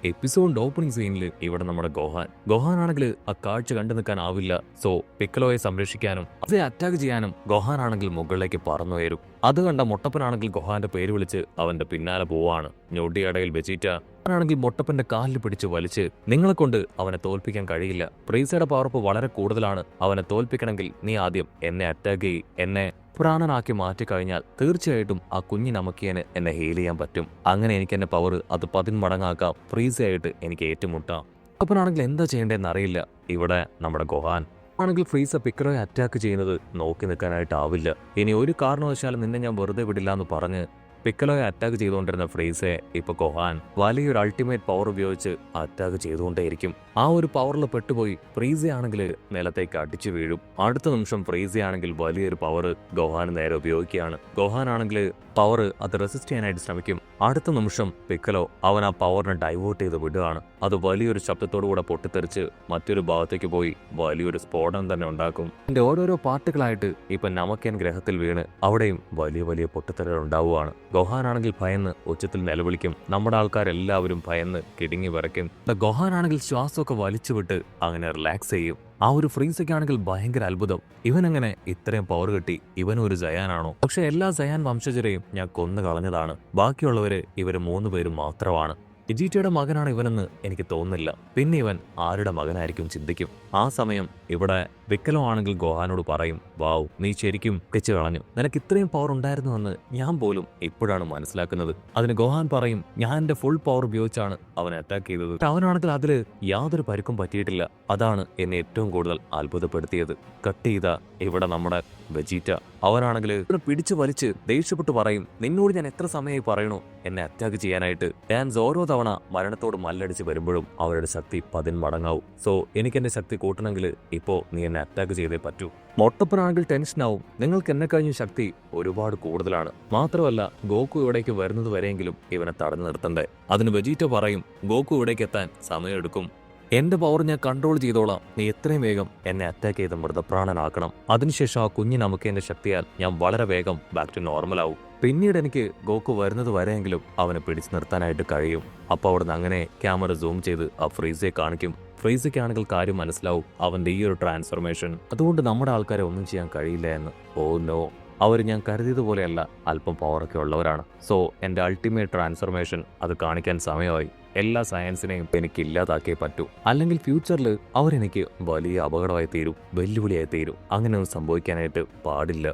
എപ്പിസോഡിന്റെ opening സീനിൽ ഇവിടെ നമ്മുടെ ഗോഹാൻ ആണെങ്കിൽ ആ കാഴ്ച കണ്ടു നിൽക്കാനാവില്ല. സോ പിക്കലോയെ സംരക്ഷിക്കാനും അതേ അറ്റാക്ക് ചെയ്യാനും ഗോഹാൻ ആണെങ്കിൽ മുകളിലേക്ക് പറന്നുയരും. അത് കണ്ട മൊട്ടപ്പനാണെങ്കിൽ ഗോഹാന്റെ പേര് വിളിച്ച് അവന്റെ പിന്നാലെ പോവാണ്. ഞൊടിയടയിൽ വെച്ചിട്ട ആണെങ്കിൽ മൊട്ടപ്പന്റെ കാലിൽ പിടിച്ച് വലിച്ച് നിങ്ങളെ കൊണ്ട് അവനെ തോൽപ്പിക്കാൻ കഴിയില്ല. ഫ്രീസയുടെ പവർപ്പ് വളരെ കൂടുതലാണ്. അവനെ തോൽപ്പിക്കണമെങ്കിൽ നീ ആദ്യം എന്നെ അറ്റാക്ക് ചെയ്യ്. എന്നെ പ്രാണനാക്കി മാറ്റിക്കഴിഞ്ഞാൽ തീർച്ചയായിട്ടും ആ കുഞ്ഞി നമുക്കിയന് എന്നെ ഹീൽ ചെയ്യാൻ പറ്റും. അങ്ങനെ എനിക്ക് എന്റെ പവർ അത് 10 മടങ്ങാക്കാം. ഫ്രീസയായിട്ട് എനിക്ക് ഏറ്റുമുട്ടാം. അപ്പനാണെങ്കിൽ എന്താ ചെയ്യേണ്ടതെന്ന് അറിയില്ല. ഇവിടെ നമ്മുടെ ഗോഹാൻ ആണെങ്കിൽ ഫ്രീസ പിക്കലോയെ അറ്റാക്ക് ചെയ്യുന്നത് നോക്കി നിൽക്കാനായിട്ടാവില്ല. ഇനി ഒരു കാരണവശാലും നിന്നെ ഞാൻ വെറുതെ വിടില്ല എന്ന് പറഞ്ഞ് പിക്കലോയെ അറ്റാക്ക് ചെയ്തുകൊണ്ടിരുന്ന ഫ്രീസയെ ഇപ്പൊ ഗോഹാൻ വലിയൊരു അൾട്ടിമേറ്റ് പവർ ഉപയോഗിച്ച് അറ്റാക്ക് ചെയ്തുകൊണ്ടേയിരിക്കും. ആ ഒരു പവറിൽ പെട്ടുപോയി ഫ്രീസയാണെങ്കിൽ നിലത്തേക്ക് അടിച്ചു വീഴും. അടുത്ത നിമിഷം ഫ്രീസയാണെങ്കിൽ വലിയൊരു പവർ ഗോഹാന് നേരെ ഉപയോഗിക്കുകയാണ്. ഗോഹാൻ ആണെങ്കിൽ പവർ അത് റെസിസ്റ്റ് ചെയ്യാനായിട്ട് ശ്രമിക്കും. അടുത്ത നിമിഷം പിക്കലോ അവൻ ആ പവറിനെ ഡൈവേർട്ട് ചെയ്ത് വിടുകയാണ്. അത് വലിയൊരു ശബ്ദത്തോടുകൂടെ പൊട്ടിത്തെറിച്ച് മറ്റൊരു ഭാഗത്തേക്ക് പോയി വലിയൊരു സ്ഫോടനം തന്നെ ഉണ്ടാക്കും. ഇതിന്റെ ഓരോരോ പാർട്ടുകളായിട്ട് ഇപ്പൊ നമക്കൻ ഗ്രഹത്തിൽ വീണ് അവിടെയും വലിയ വലിയ പൊട്ടിത്തെറികൾ ഉണ്ടാവുകയാണ്. ഗോഹാനാണെങ്കിൽ ഭയന്ന് ഉച്ചത്തിൽ നിലവിളിക്കും. നമ്മുടെ ആൾക്കാരെല്ലാവരും ഭയന്ന് കിടുങ്ങി വിറയ്ക്കും. ഗോഹാനാണെങ്കിൽ ശ്വാസമൊക്കെ വലിച്ചുവിട്ട് അങ്ങനെ റിലാക്സ് ചെയ്യും. ആ ഒരു ഫ്രീസയ്ക്കാണെങ്കിൽ ഭയങ്കര അത്ഭുതം. ഇവനെങ്ങനെ ഇത്രയും പവർ കിട്ടി? ഇവനൊരു സയാനാണോ? പക്ഷെ എല്ലാ സയാൻ വംശജരെയും ഞാൻ കൊന്നു കളഞ്ഞതാണ്. ബാക്കിയുള്ളവര് ഇവര് 3 പേരും മാത്രമാണ്. ഇജീറ്റയുടെ മകനാണ് ഇവനെന്ന് എനിക്ക് തോന്നുന്നില്ല. പിന്നെ ഇവൻ ആരുടെ മകനായിരിക്കും ചിന്തിക്കും. ആ സമയം ഇവിടെ പിക്കലോ ആണെങ്കിൽ ഗോഹാനോട് പറയും, വാവ്, നീ ശരിക്കും വെച്ച് കളഞ്ഞു. നിനക്ക് ഇത്രയും പവർ ഉണ്ടായിരുന്നുവെന്ന് ഞാൻ പോലും ഇപ്പോഴാണ് മനസ്സിലാക്കുന്നത്. അതിന് ഗോഹാൻ പറയും, ഞാൻ എന്റെ ഫുൾ പവർ ഉപയോഗിച്ചാണ് അവനെ അറ്റാക്ക് ചെയ്തത്. അവനാണെങ്കിൽ അതില് യാതൊരു പരിക്കും പറ്റിയിട്ടില്ല. അതാണ് എന്നെ ഏറ്റവും കൂടുതൽ അത്ഭുതപ്പെടുത്തിയത്. കട്ട് ചെയ്ത ഇവിടെ നമ്മുടെ വെജീറ്റ അവനാണെങ്കിൽ പിടിച്ചു വലിച്ച് ദേഷ്യപ്പെട്ട് പറയും, നിന്നോട് ഞാൻ എത്ര സമയമായി പറയണു എന്നെ അറ്റാക്ക് ചെയ്യാനായിട്ട്? ഡാൻസ് ഓരോ തവണ മരണത്തോട് മല്ലടിച്ച് വരുമ്പോഴും അവരുടെ ശക്തി 10 മടങ്ങാവും. സോ എനിക്ക് എന്റെ ശക്തി കൂട്ടണമെങ്കിൽ ഇപ്പോ നീ എന്നെ അറ്റാക്ക് ചെയ്തേ പറ്റൂ. മൊട്ടപ്പനാണെങ്കിൽ ടെൻഷനാവും. നിങ്ങൾക്ക് എന്നെ കഴിഞ്ഞ ശക്തി ഒരുപാട് കൂടുതലാണ്. മാത്രമല്ല ഗോക്കു ഇവിടേക്ക് വരുന്നത് വരെയെങ്കിലും ഇവനെ തടഞ്ഞു നിർത്തണ്ടേ. അതിന് വെജീറ്റ പറയും, ഗോക്കു ഇവിടേക്ക് എത്താൻ സമയമെടുക്കും. എന്റെ പവർ ഞാൻ കൺട്രോൾ ചെയ്തോളാം. നീ എത്രയും വേഗം എന്നെ അറ്റാക്ക് ചെയ്ത് മൃതപ്രാണനാക്കണം. അതിനുശേഷം ആ കുഞ്ഞ് നമുക്ക് എന്റെ ശക്തിയാൽ ഞാൻ വളരെ വേഗം ബാക്ക് ടു നോർമൽ ആവും. പിന്നീട് എനിക്ക് ഗോക്കു വരുന്നത് വരെയെങ്കിലും അവനെ പിടിച്ചു നിർത്താനായിട്ട് കഴിയും. അപ്പോൾ അവിടുന്ന് അങ്ങനെ ക്യാമറ സൂം ചെയ്ത് ആ ഫ്രീസയെ കാണിക്കും. ഫ്രീസയ്ക്കാണെങ്കിൽ കാര്യം മനസ്സിലാവും അവന്റെ ഈ ഒരു ട്രാൻസ്ഫർമേഷൻ. അതുകൊണ്ട് നമ്മുടെ ആൾക്കാരെ ഒന്നും ചെയ്യാൻ കഴിയില്ല എന്ന്. ഓ നോ, അവർ ഞാൻ കരുതിയതുപോലെയല്ല, അല്പം പവറൊക്കെ ഉള്ളവരാണ്. സോ എന്റെ അൾട്ടിമേറ്റ് ട്രാൻസ്ഫർമേഷൻ അത് കാണിക്കാൻ സമയമായി. എല്ലാ സയൻസിനെയും എനിക്ക് ഇല്ലാതാക്കിയേ പറ്റൂ. അല്ലെങ്കിൽ ഫ്യൂച്ചറിൽ അവരെനിക്ക് വലിയ അപകടമായി തീരും, വെല്ലുവിളിയായി തീരും. അങ്ങനെയൊന്നും സംഭവിക്കാനായിട്ട് പാടില്ല.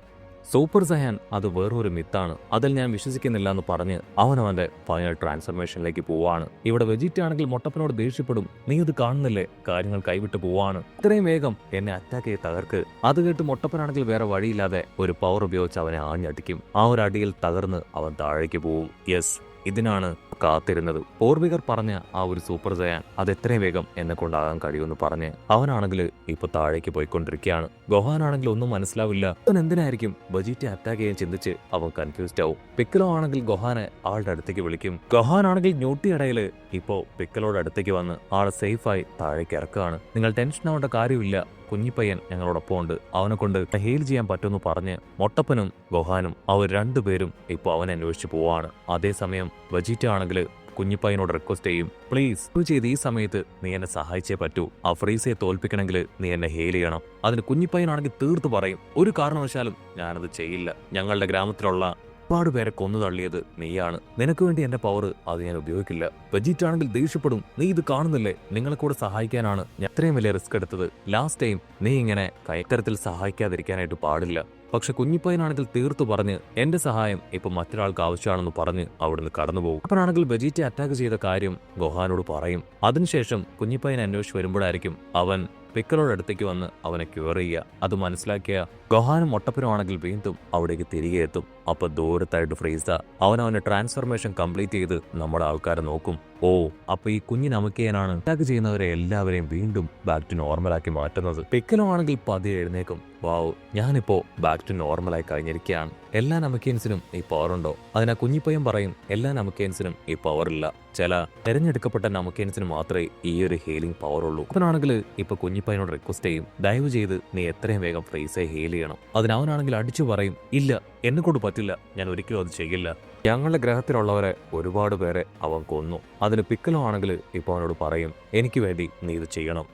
സൂപ്പർ സയാൻ അത് വേറൊരു മിത്താണ്, അതിൽ ഞാൻ വിശ്വസിക്കുന്നില്ല എന്ന് പറഞ്ഞ് അവനവന്റെ ഫൈനൽ ട്രാൻസ്ഫർമേഷനിലേക്ക് പോവാണ്. ഇവിടെ വെജിറ്റ ആണെങ്കിൽ മൊട്ടപ്പനോട് ദേഷ്യപ്പെടും, നീ ഇത് കാണുന്നില്ലേ, കാര്യങ്ങൾ കൈവിട്ട് പോവാണ്, ഇത്രയും വേഗം എന്നെ അറ്റാക്ക് ചെയ്ത് തകർക്ക്. അത് കേട്ട് മൊട്ടപ്പനാണെങ്കിൽ വേറെ വഴിയില്ലാതെ ഒരു പവർ ഉപയോഗിച്ച് അവനെ ആഞ്ഞടിക്കും. ആ ഒരു അടിയിൽ തകർന്ന് അവൻ താഴേക്ക് പോവും. യെസ്, ഇതിനാണ് കാത്തിരുന്നത്. പൂർവികർ പറഞ്ഞ ആ ഒരു സൂപ്പർ സയാൻ അത് എത്രയും വേഗം എന്നെ കൊണ്ടാകാൻ കഴിയുമെന്ന് പറഞ്ഞ് അവനാണെങ്കിൽ ഇപ്പൊ താഴേക്ക് പോയിക്കൊണ്ടിരിക്കുകയാണ്. ഗോഹാനാണെങ്കിൽ ഒന്നും മനസ്സിലാവില്ല. അവൻ എന്തിനായിരിക്കും വെജിറ്റ അറ്റാക്ക് ചെയ്യാൻ ചിന്തിച്ച് അവൻ കൺഫ്യൂസ്ഡ് ആവും. പിക്കലോ ആണെങ്കിൽ ഗോഹാനെ ആളുടെ അടുത്തേക്ക് വിളിക്കും. ഗോഹാനാണെങ്കിൽ ഞൊട്ടിയിടയില് ഇപ്പോ പിക്കലോയുടെ അടുത്തേക്ക് വന്ന് ആളെ സേഫായി താഴേക്ക് ഇറക്കുകയാണ്. നിങ്ങൾ ടെൻഷൻ ആവേണ്ട കാര്യമില്ല, കുഞ്ഞിപ്പയ്യൻ ഞങ്ങളോടൊപ്പം ഉണ്ട്, അവനെ കൊണ്ട് ഹീൽ ചെയ്യാൻ പറ്റുമെന്ന് പറഞ്ഞ് മൊട്ടപ്പനും ഗോഹാനും അവർ 2 പേരും ഇപ്പോൾ അവനെ അന്വേഷിച്ച് പോവാണ്. അതേസമയം വെജിറ്റ ആണെങ്കിൽ കുഞ്ഞിപ്പയ്യനോട് റിക്വസ്റ്റ് ചെയ്യും, പ്ലീസ് ചെയ്ത് ഈ സമയത്ത് നീ എന്നെ സഹായിച്ചേ പറ്റൂ. ആ ഫ്രീസയെ തോൽപ്പിക്കണമെങ്കിൽ നീ എന്നെ ഹീൽ ചെയ്യണം. അതിന് കുഞ്ഞിപ്പയ്യനാണെങ്കിൽ തീർത്തു പറയും, ഒരു കാരണവശാലും ഞാനത് ചെയ്യില്ല. ഞങ്ങളുടെ ഗ്രാമത്തിലുള്ള ഒരുപാട് പേരെ കൊന്നു തള്ളിയത് നീയാണ്. നിനക്ക് വേണ്ടി എന്റെ പവർ അത് ഞാൻ ഉപയോഗിക്കില്ല. വെജിറ്റ് ആണെങ്കിൽ ദേഷ്യപ്പെടും, നീ ഇത് കാണുന്നില്ലേ, നിങ്ങളെ കൂടെ സഹായിക്കാനാണ് ഞാൻ അത്രയും വലിയ റിസ്ക് എടുത്തത്. ലാസ്റ്റ് ടൈം നീ ഇങ്ങനെ കൈത്തരത്തിൽ സഹായിക്കാതിരിക്കാനായിട്ട് പാടില്ല. പക്ഷെ കുഞ്ഞിപ്പയ്യനാണെങ്കിൽ തീർത്തു പറഞ്ഞ് എന്റെ സഹായം ഇപ്പൊ മറ്റൊരാൾക്ക് ആവശ്യമാണെന്ന് പറഞ്ഞ് അവിടുന്ന് കടന്നുപോകും. അപ്പോഴാണെങ്കിൽ വെജിറ്റ അറ്റാക്ക് ചെയ്ത കാര്യം ഗോഹാനോട് പറയും. അതിനുശേഷം കുഞ്ഞിപ്പയ്യൻ അന്വേഷിച്ച് വരുമ്പോഴായിരിക്കും അവൻ പിക്കലോയുടെ അടുത്തേക്ക് വന്ന് അവനെ ക്യൂർ ചെയ്യുക. അത് മനസ്സിലാക്കിയ ഗോഹാനും മൊട്ടപ്പനുമാണെങ്കിൽ വീണ്ടും അവിടേക്ക് തിരികെ എത്തും. അപ്പൊ ദൂരത്തായിട്ട് ഫ്രീസ അവനവന്റെ ട്രാൻസ്ഫർമേഷൻ കംപ്ലീറ്റ് ചെയ്ത് നമ്മുടെ ആൾക്കാരെ നോക്കും. ഓ, അപ്പൊ ഈ കുഞ്ഞ് നമുക്കേനാണ് അറ്റാക്ക് ചെയ്യുന്നവരെ എല്ലാവരെയും വീണ്ടും ബാക്ക് ടു നോർമലാക്കി മാറ്റുന്നത്. പിക്കലോ ആണെങ്കിൽ പതിയെ എഴുന്നേക്കും. വാവ്, ഞാനിപ്പോ ബാക്ക് ടു നോർമലായി കഴിഞ്ഞിരിക്കുകയാണ്. എല്ലാ നമക്കേൻസിനും ഈ പവർ ഉണ്ടോ? അതിനാ കുഞ്ഞിപ്പയ്യൻ പറയും, എല്ലാ നമക്കേൻസിനും ഈ പവർ ഇല്ല. ചില തെരഞ്ഞെടുക്കപ്പെട്ട നമക്കേൻസിന് മാത്രമേ ഈ ഒരു ഹീലിംഗ് പവർ ഉള്ളൂ. അവനാണെങ്കിൽ ഇപ്പൊ കുഞ്ഞിപ്പയ്യനോട് റിക്വസ്റ്റ് ചെയ്യും, ദയവ് ചെയ്ത് നീ എത്രയും വേഗം ഫ്രീസയെ ഹീൽ ചെയ്യണം. അതിനവനാണെങ്കിൽ അടിച്ചു പറയും, ഇല്ല, എന്നെ കൊണ്ട് പറ്റില്ല, ഞാൻ ഒരിക്കലും അത് ചെയ്യില്ല. ഞങ്ങളുടെ ഗ്രഹത്തിലുള്ളവരെ ഒരുപാട് പേരെ അവൻ കൊന്നു. അതിന് പിക്കലോ ആണെങ്കിൽ ഇപ്പോൾ അവനോട് പറയും, എനിക്ക് വേണ്ടി നീ ഇത് ചെയ്യണം.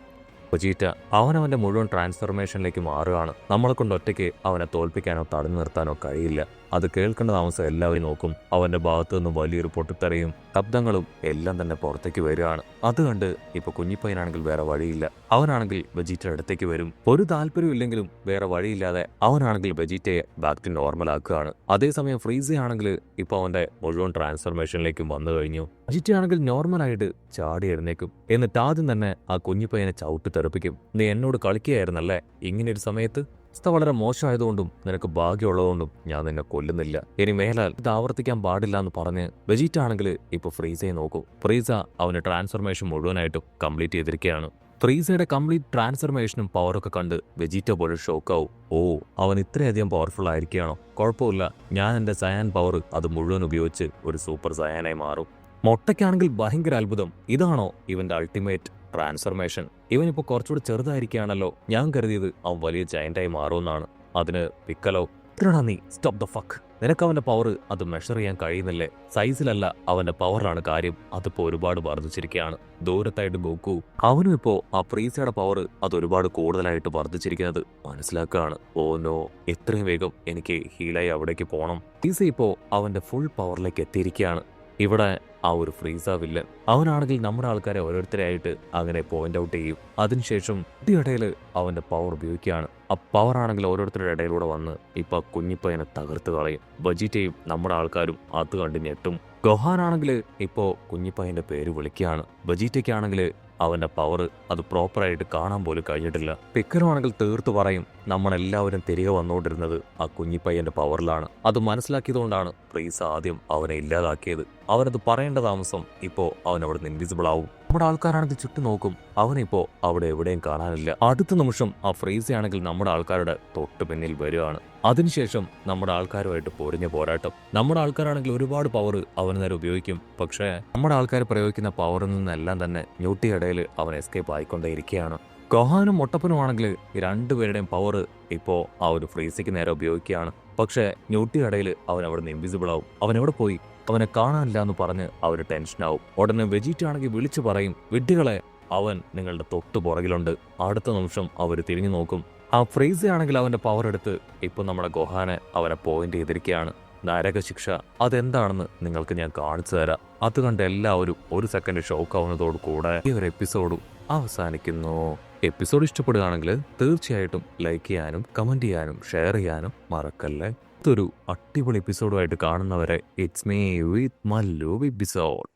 വെജീറ്റ അവനവന്റെ മുഴുവൻ ട്രാൻസ്ഫർമേഷനിലേക്ക് മാറുകയാണ്. നമ്മളെ കൊണ്ട് ഒറ്റയ്ക്ക് അവനെ തോൽപ്പിക്കാനോ തടഞ്ഞു നിർത്താനോ കഴിയില്ല. അത് കേൾക്കേണ്ട താമസം എല്ലാവരും നോക്കും. അവന്റെ ഭാഗത്തു നിന്നും വലിയൊരു പൊട്ടിത്തെറിയും ശബ്ദങ്ങളും എല്ലാം തന്നെ പുറത്തേക്ക് വരികയാണ്. അത് കണ്ട് ഇപ്പൊ കുഞ്ഞിപ്പയ്യനാണെങ്കിൽ വേറെ വഴിയില്ല. അവനാണെങ്കിൽ വെജീറ്റയുടെ അടുത്തേക്ക് വരും. ഒരു താല്പര്യം ഇല്ലെങ്കിലും വേറെ വഴിയില്ലാതെ അവനാണെങ്കിൽ വെജീറ്റയെ ബാക്ക് ടു നോർമൽ ആക്കുകയാണ്. അതേസമയം ഫ്രീസ ആണെങ്കിൽ ഇപ്പൊ അവന്റെ മുഴുവൻ ട്രാൻസ്ഫർമേഷനിലേക്കും വന്നു കഴിഞ്ഞു. വെജീറ്റ ആണെങ്കിൽ നോർമലായിട്ട് ചാടി എഴുന്നേക്കും. എന്നിട്ട് ആദ്യം തന്നെ ആ കുഞ്ഞിപ്പയ്യനെ ചവിട്ടി തെറിപ്പിക്കും. നീ എന്നോട് കളിക്കുകയായിരുന്നല്ലേ? ഇങ്ങനെ ഒരു സമയത്ത് അവസ്ഥ വളരെ മോശമായതുകൊണ്ടും നിനക്ക് ഭാഗ്യമുള്ളതുകൊണ്ടും ഞാൻ നിന്നെ കൊല്ലുന്നില്ല. ഇനി മേലാൽ ഇത് ആവർത്തിക്കാൻ പാടില്ല എന്ന് പറഞ്ഞ് വെജീറ്റ ആണെങ്കിൽ ഇപ്പൊ ഫ്രീസയെ നോക്കൂ. ഫ്രീസ അവന്റെ ട്രാൻസ്ഫർമേഷൻ മുഴുവനായിട്ടും കംപ്ലീറ്റ് ചെയ്തിരിക്കുകയാണ്. ഫ്രീസയുടെ കംപ്ലീറ്റ് ട്രാൻസ്ഫർമേഷനും പവറൊക്കെ കണ്ട് വെജീറ്റ പോലെ ഷോക്കാവും. ഓ, അവൻ ഇത്രയധികം പവർഫുൾ ആയിരിക്കുകയാണോ? കുഴപ്പമില്ല, ഞാൻ എന്റെ സയാൻ പവർ അത് മുഴുവൻ ഉപയോഗിച്ച് ഒരു സൂപ്പർ സയാനായി മാറും. മൊട്ടയ്ക്കാണെങ്കിൽ ഭയങ്കര അത്ഭുതം. ഇതാണോ ഇവന്റെ അൾട്ടിമേറ്റ് ട്രാൻസ്ഫർമേഷൻ? ഇവനിപ്പോൾ കുറച്ചുകൂടി ചെറുതായിരിക്കുകയാണല്ലോ. ഞാൻ കരുതിയത് അവൻ വലിയ ജയന്റായി മാറുമെന്നാണ്. അതിന് പിക്കലോ, ഇത്രടാ നീ, സ്റ്റോപ്പ് ദ ഫക്ക്. നിനക്ക് അവന്റെ പവർ അത് മെഷർ ചെയ്യാൻ കഴിയുന്നില്ലേ? സൈസിലല്ല, അവന്റെ പവറിലാണ് കാര്യം. അതിപ്പോ ഒരുപാട് വർദ്ധിച്ചിരിക്കുകയാണ്. ദൂരത്തായിട്ട് ഗോക്കു അവനും ഇപ്പോ ആ ഫ്രീസയുടെ പവർ അത് ഒരുപാട് കൂടുതലായിട്ട് വർദ്ധിച്ചിരിക്കുന്നത് മനസ്സിലാക്കുകയാണ്. ഓ നോ, എത്രയും വേഗം എനിക്ക് ഹീലായി അവിടേക്ക് പോകണം. ഫ്രീസ ഇപ്പോ അവന്റെ ഫുൾ പവറിലേക്ക് എത്തിയിരിക്കുകയാണ്. ഇവിടെ ആ ഒരു ഫ്രീസ വില്ലൻ അവനാണെങ്കിൽ നമ്മുടെ ആൾക്കാരെ ഓരോരുത്തരായിട്ട് അങ്ങനെ പോയിന്റ് ഔട്ട് ചെയ്യും. അതിനുശേഷം ഇടയിൽ അവന്റെ പവർ ഉപയോഗിക്കുകയാണ്. ആ പവർ ആണെങ്കിൽ ഓരോരുത്തരുടെ ഇടയിലൂടെ വന്ന് ഇപ്പൊ കുഞ്ഞിപ്പയ്യനെ തകർത്ത് കളയും. വെജീറ്റയും നമ്മുടെ ആൾക്കാരും അത് കണ്ട് ഞെട്ടും. ഗോഹാനാണെങ്കിൽ ഇപ്പോ കുഞ്ഞിപ്പയ്യന്റെ പേര് വിളിക്കുകയാണ്. വെജീറ്റയ്ക്കാണെങ്കിൽ അവന്റെ പവർ അത് പ്രോപ്പറായിട്ട് കാണാൻ പോലും കഴിഞ്ഞിട്ടില്ല. പിക്കലോ ആണെങ്കിൽ തീർത്തു പറയും, നമ്മളെല്ലാവരും തിരികെ വന്നുകൊണ്ടിരുന്നത് ആ കുഞ്ഞിപ്പയ്യന്റെ പവറിലാണ്. അത് മനസ്സിലാക്കിയതുകൊണ്ടാണ് ഫ്രീസ ആദ്യം അവനെ ഇല്ലാതാക്കിയത്. അവനത് പറയേണ്ട താമസം ഇപ്പോ അവൻ അവിടെ നിന്ന് ഇൻവിസിബിൾ ആവും. നമ്മുടെ ആൾക്കാരാണെങ്കിൽ ചുറ്റും നോക്കും, അവനിപ്പോ അവിടെ എവിടെയും കാണാനില്ല. അടുത്ത നിമിഷം ആ ഫ്രീസയാണെങ്കിൽ നമ്മുടെ ആൾക്കാരുടെ തൊട്ട് പിന്നിൽ വരികയാണ്. അതിനുശേഷം നമ്മുടെ ആൾക്കാരുമായിട്ട് പൊരിഞ്ഞ പോരാട്ടം. നമ്മുടെ ആൾക്കാരാണെങ്കിൽ ഒരുപാട് പവർ അവന് നേരെ ഉപയോഗിക്കും. പക്ഷേ നമ്മുടെ ആൾക്കാർ പ്രയോഗിക്കുന്ന പവറിൽ നിന്നെല്ലാം തന്നെ ഞൊട്ടിയിടയിൽ അവൻ എസ്കേപ്പ് ആയിക്കൊണ്ടേയിരിക്കുകയാണ്. ഗോഹാനും മൊട്ടപ്പനും ആണെങ്കിൽ രണ്ടുപേരുടെയും പവർ ഇപ്പോ ആ ഒരു ഫ്രീസയ്ക്ക് നേരെ ഉപയോഗിക്കുകയാണ്. പക്ഷേ ഞൊട്ടിയിടയിൽ അവൻ അവിടെ നിന്ന് ഇൻവിസിബിൾ ആവും. അവൻ എവിടെ പോയി? അവനെ കാണാനില്ല എന്ന് പറഞ്ഞ് അവന് ടെൻഷനാവും. ഉടനെ വെജീറ്റ ആണെങ്കിൽ വിളിച്ചു പറയും, വിഡ്ഢികളെ, അവൻ നിങ്ങളുടെ തൊട്ടു പുറകിലുണ്ട്. അടുത്ത നിമിഷം അവർ തിരിഞ്ഞു നോക്കും. ആ ഫ്രീസ ആണെങ്കിൽ അവന്റെ പവർ എടുത്ത് ഇപ്പൊ നമ്മുടെ ഗോഹാനെ അവനെ പോയിന്റ് ചെയ്തിരിക്കുകയാണ്. നരകശിക്ഷ അതെന്താണെന്ന് നിങ്ങൾക്ക് ഞാൻ കാണിച്ചു തരാം. അത് കണ്ട് എല്ലാവരും ഒരു സെക്കൻഡ് ഷോക്ക് ആവുന്നതോടു കൂടെ ഈ ഒരു എപ്പിസോഡും അവസാനിക്കുന്നു. എപ്പിസോഡ് ഇഷ്ടപ്പെടുകയാണെങ്കിൽ തീർച്ചയായിട്ടും ലൈക്ക് ചെയ്യാനും കമന്റ് ചെയ്യാനും ഷെയർ ചെയ്യാനും മറക്കല്ലേ. ഇതൊരു അടിപൊളി എപ്പിസോഡുമായിട്ട് കാണുന്നവരെ it's me with Mallu episode.